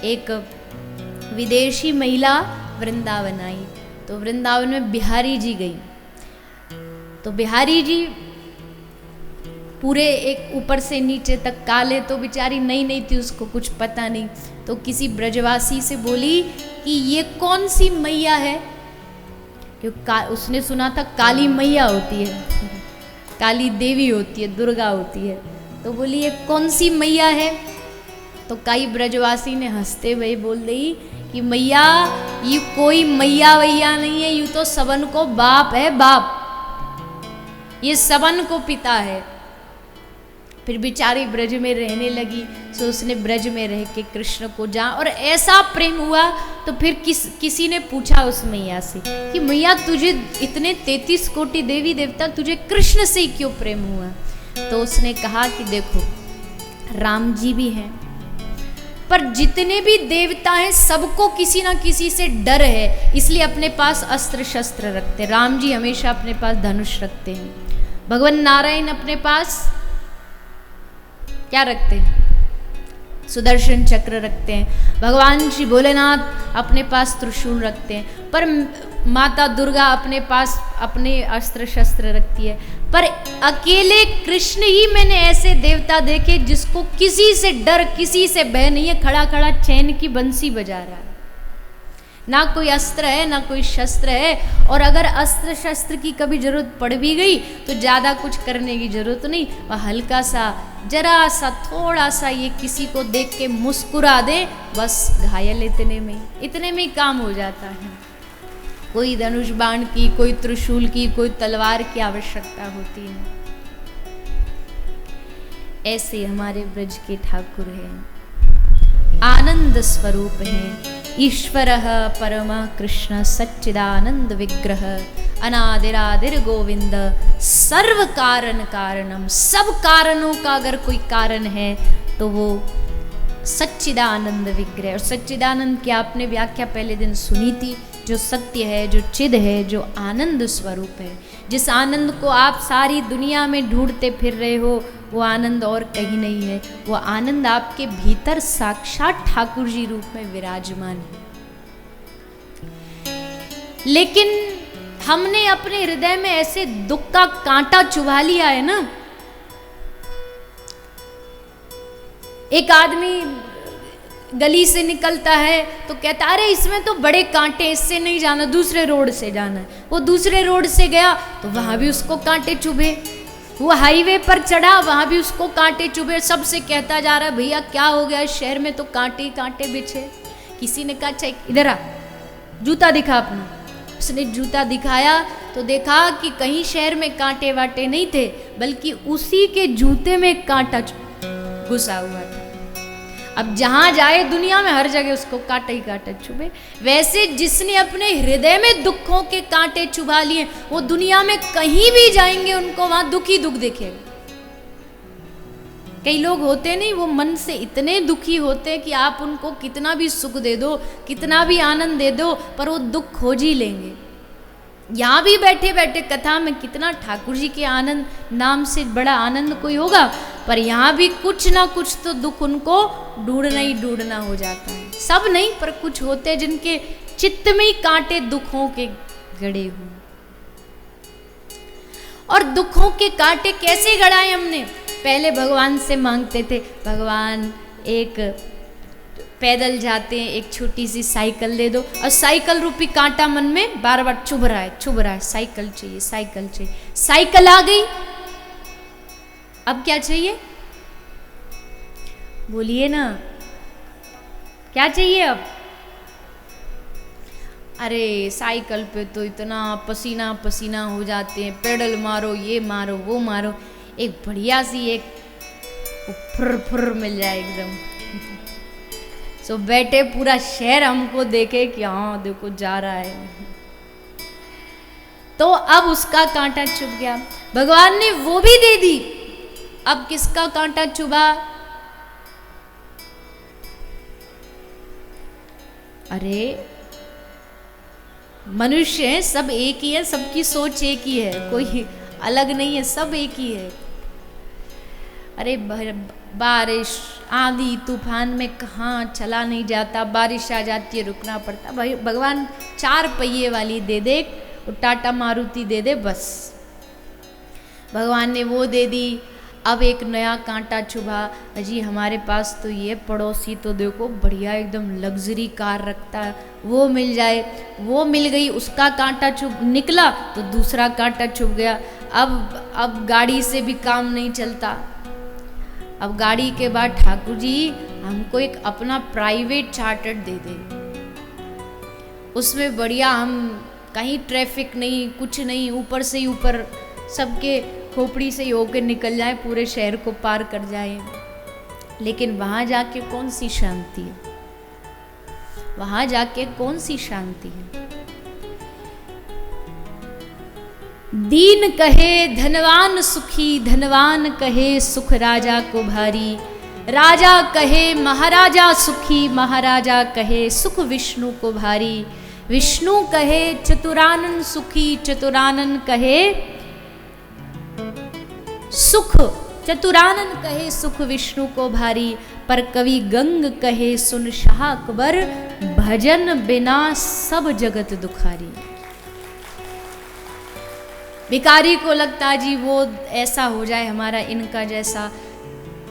एक विदेशी महिला वृंदावन आई। तो वृंदावन में बिहारी जी गई। तो बिहारी जी पूरे एक ऊपर से नीचे तक काले, तो बेचारी नई नई थी, उसको कुछ पता नहीं। तो किसी ब्रजवासी से बोली कि ये कौन सी मैया है, क्योंकि उसने सुना था काली मैया होती है, काली देवी होती है, दुर्गा होती है। तो बोली ये कौन सी मैया है। तो कई ब्रजवासी ने हंसते हुए बोल दी कि मैया ये कोई मैया वैया नहीं है, यूं तो सबन को बाप है, बाप, ये सबन को पिता है। फिर बेचारी ब्रज में रहने लगी। सो उसने ब्रज में रह के कृष्ण को जान, और ऐसा प्रेम हुआ। तो फिर किसी ने पूछा उस मैया से कि मैया तुझे इतने 33 कोटि देवी देवता, तुझे कृष्ण से ही क्यों प्रेम हुआ। तो उसने कहा कि देखो राम जी भी हैं, पर जितने भी देवता हैं सबको किसी ना किसी से डर है, इसलिए अपने पास अस्त्र शस्त्र रखते हैं। राम जी हमेशा अपने पास धनुष रखते हैं, भगवान नारायण अपने पास क्या रखते हैं, सुदर्शन चक्र रखते हैं, भगवान श्री भोलेनाथ अपने पास त्रिशूल रखते हैं, पर माता दुर्गा अपने पास अपने अस्त्र शस्त्र रखती है। पर अकेले कृष्ण ही मैंने ऐसे देवता देखे जिसको किसी से डर, किसी से भय नहीं है, खड़ा खड़ा चैन की बंसी बजा रहा है, ना कोई अस्त्र है ना कोई शस्त्र है। और अगर अस्त्र शस्त्र की कभी जरूरत पड़ भी गई तो ज़्यादा कुछ करने की जरूरत नहीं, वह हल्का सा, जरा सा, थोड़ा सा ये किसी को देख के मुस्कुरा दे, बस घायल इतने में काम हो जाता है। कोई धनुष बाण की, कोई त्रिशूल की, कोई तलवार की आवश्यकता होती है। ऐसे हमारे ब्रज के ठाकुर हैं, आनंद स्वरूप हैं। ईश्वरः परमः कृष्ण सच्चिदानंद विग्रह, अनादिरादिर गोविंद, सर्व कारण कारणम। सब कारणों का अगर कोई कारण है तो वो सच्चिदानंद विग्रह। और सच्चिदानंद की आपने व्याख्या पहले दिन सुनी थी, जो सत्य है, जो चिद है, जो आनंद स्वरूप है। जिस आनंद को आप सारी दुनिया में ढूंढते फिर रहे हो, वो आनंद और कहीं नहीं है। वो आनंद आपके भीतर साक्षात ठाकुर जी रूप में विराजमान है। लेकिन हमने अपने हृदय में ऐसे दुख का कांटा चुभा लिया है ना। एक आदमी गली से निकलता है तो कहता अरे इसमें तो बड़े कांटे, इससे नहीं जाना, दूसरे रोड से जाना है। वो दूसरे रोड से गया तो वहां भी उसको कांटे चुभे। वो हाईवे पर चढ़ा, वहां भी उसको कांटे चुभे। सबसे कहता जा रहा है भैया क्या हो गया, शहर में तो कांटे ही कांटे बिछे। किसी ने कहा अच्छा इधर आ, जूता दिखा अपना। उसने जूता दिखाया तो देखा कि कहीं शहर में कांटे वाटे नहीं थे, बल्कि उसी के जूते में कांटा घुसा हुआ था। अब जहां जाए दुनिया में हर जगह उसको कांटे ही कांटे चुभे। वैसे जिसने अपने हृदय में दुखों के कांटे चुभा लिए, वो दुनिया में कहीं भी जाएंगे उनको वहां दुख ही दुख दिखेगा। कई लोग होते नहीं, वो मन से इतने दुखी होते हैं कि आप उनको कितना भी सुख दे दो, कितना भी आनंद दे दो, पर वो दुख खोज ही लेंगे। यहाँ भी बैठे बैठे कथा में कितना ठाकुर जी के आनंद, नाम से बड़ा आनंद कोई होगा, पर यहाँ भी कुछ ना कुछ तो दुख उनको ढूंढना ही ढूंढना हो जाता है। सब नहीं, पर कुछ होते हैं जिनके चित्त में ही कांटे दुखों के गड़े हुए। और दुखों के कांटे कैसे गड़ाए हमने? पहले भगवान से मांगते थे, भगवान एक पैदल जाते हैं, एक छोटी सी साइकिल दे दो। और साइकिल रूपी कांटा मन में बार बार चुभ रहा है, साइकिल चाहिए, साइकिल चाहिए। साइकिल आ गई, अब क्या चाहिए? बोलिए ना, क्या चाहिए अब? अरे साइकिल पे तो इतना पसीना पसीना हो जाते हैं, पेडल मारो, ये मारो, वो मारो, एक बढ़िया सी एक फुर फुर मिल जाए एकदम। सो बैठे पूरा शहर हमको देखे कि हाँ देखो जा रहा है, तो अब उसका कांटा चुभ गया। भगवान ने वो भी दे दी, अब किसका कांटा चुभा? अरे मनुष्य है, सब एक ही है, सबकी सोच एक ही है, कोई अलग नहीं है, सब एक ही है। अरे बारिश आंधी तूफान में कहाँ चला नहीं जाता, बारिश आ जाती है रुकना पड़ता। भाई भगवान 4 पहिए वाली दे दे, टाटा मारुति दे दे, बस। भगवान ने वो दे दी। अब एक नया कांटा चुभा, अजी हमारे पास तो ये पड़ोसी तो देखो बढ़िया एकदम लग्जरी कार रखता है, वो मिल जाए। वो मिल गई, उसका कांटा चुभ निकला तो दूसरा कांटा चुभ गया। अब गाड़ी से भी काम नहीं चलता। अब गाड़ी के बाद ठाकुर जी हमको एक अपना प्राइवेट चार्टर दे दे, उसमें बढ़िया हम कहीं ट्रैफिक नहीं, कुछ नहीं, ऊपर से ही ऊपर सबके खोपड़ी से ही होकर निकल जाए, पूरे शहर को पार कर जाए। लेकिन वहां जाके कौन सी शांति है, वहां जाके कौन सी शांति है। दीन कहे धनवान सुखी, धनवान कहे सुख राजा को भारी, राजा कहे महाराजा सुखी, महाराजा कहे सुख विष्णु को भारी, विष्णु कहे चतुरानन सुखी, चतुरानन कहे सुख, चतुरानन कहे सुख विष्णु को भारी। पर कवि गंग कहे सुन शाह अकबर, भजन बिना सब जगत दुखारी। भिखारी को लगता जी वो ऐसा हो जाए हमारा इनका जैसा,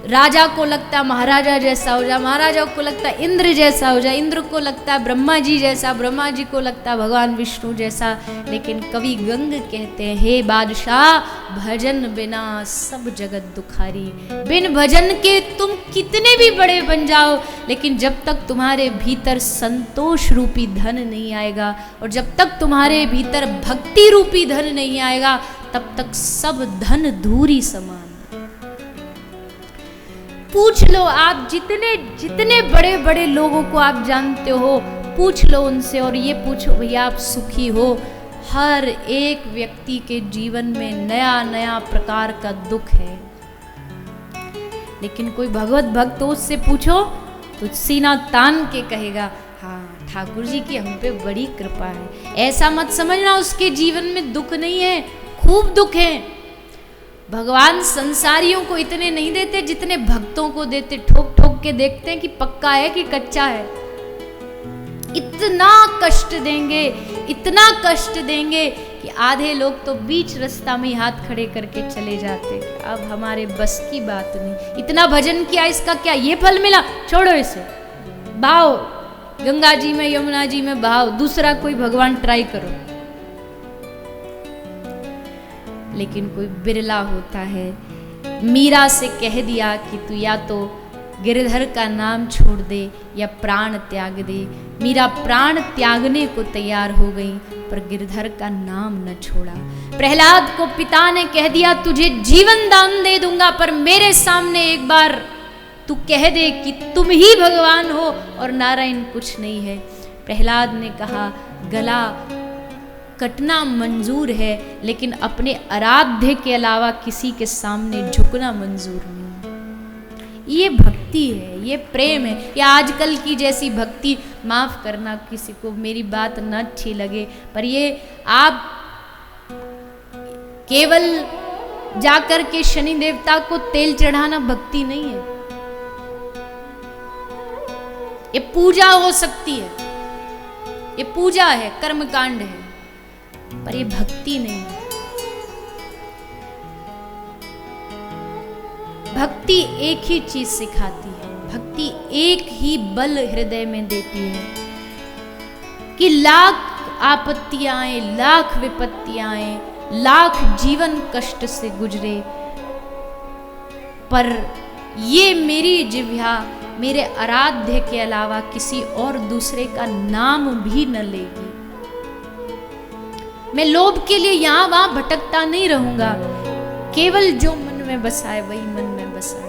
राजा को लगता महाराजा जैसा हो जाए, महाराजा को लगता इंद्र जैसा हो जाए, इंद्र को लगता ब्रह्मा जी जैसा, ब्रह्मा जी को लगता भगवान विष्णु जैसा। लेकिन कवि गंग कहते हैं, हे बादशाह भजन बिना सब जगत दुखारी। बिन भजन के तुम कितने भी बड़े बन जाओ, लेकिन जब तक तुम्हारे भीतर संतोष रूपी धन नहीं आएगा, और जब तक तुम्हारे भीतर भक्ति रूपी धन नहीं आएगा, तब तक सब धन धूरी समान। पूछ लो आप जितने जितने बड़े बड़े लोगों को आप जानते हो, पूछ लो उनसे, और ये पूछो भैया आप सुखी हो। हर एक व्यक्ति के जीवन में नया नया प्रकार का दुख है, लेकिन कोई भगवत भक्त हो उससे पूछो तो सीना तान के कहेगा, हाँ ठाकुर जी की हम पे बड़ी कृपा है। ऐसा मत समझना उसके जीवन में दुख नहीं है, खूब दुख है। भगवान संसारियों को इतने नहीं देते जितने भक्तों को देते। ठोक ठोक के देखते हैं कि पक्का है कि कच्चा है। इतना कष्ट देंगे, इतना कष्ट देंगे कि आधे लोग तो बीच रास्ता में हाथ खड़े करके चले जाते। अब हमारे बस की बात नहीं, इतना भजन किया इसका क्या ये फल मिला, छोड़ो इसे, बहाओ गंगा जी में यमुना जी में बहाओ, दूसरा कोई भगवान ट्राई करो। लेकिन कोई बिरला होता है, मीरा से कह दिया कि तू या तो गिरधर का नाम छोड़ दे या प्राण त्याग दे। मीरा प्राण त्यागने को तैयार हो गई, पर गिरधर का नाम न छोड़ा। प्रहलाद को पिता ने कह दिया तुझे जीवन दान दे दूंगा, पर मेरे सामने एक बार तू कह दे कि तुम ही भगवान हो और नारायण कुछ नहीं है। प्रहलाद ने कहा गला कटना मंजूर है, लेकिन अपने आराध्य के अलावा किसी के सामने झुकना मंजूर नहीं। ये भक्ति है, ये प्रेम है। या आजकल की जैसी भक्ति, माफ करना किसी को मेरी बात न अच्छी लगे, पर ये आप केवल जाकर के शनि देवता को तेल चढ़ाना भक्ति नहीं है। ये पूजा हो सकती है, ये पूजा है, कर्मकांड है, पर ये भक्ति नहीं है। भक्ति एक ही चीज सिखाती है, भक्ति एक ही बल हृदय में देती है कि लाख आपत्तियां आए, लाख विपत्तियां आए, लाख जीवन कष्ट से गुजरे, पर ये मेरी जिह्वा मेरे आराध्य के अलावा किसी और दूसरे का नाम भी न लेगी। मैं लोभ के लिए यहां वहां भटकता नहीं रहूंगा, केवल जो मन में बसा है वही मन में बसा है।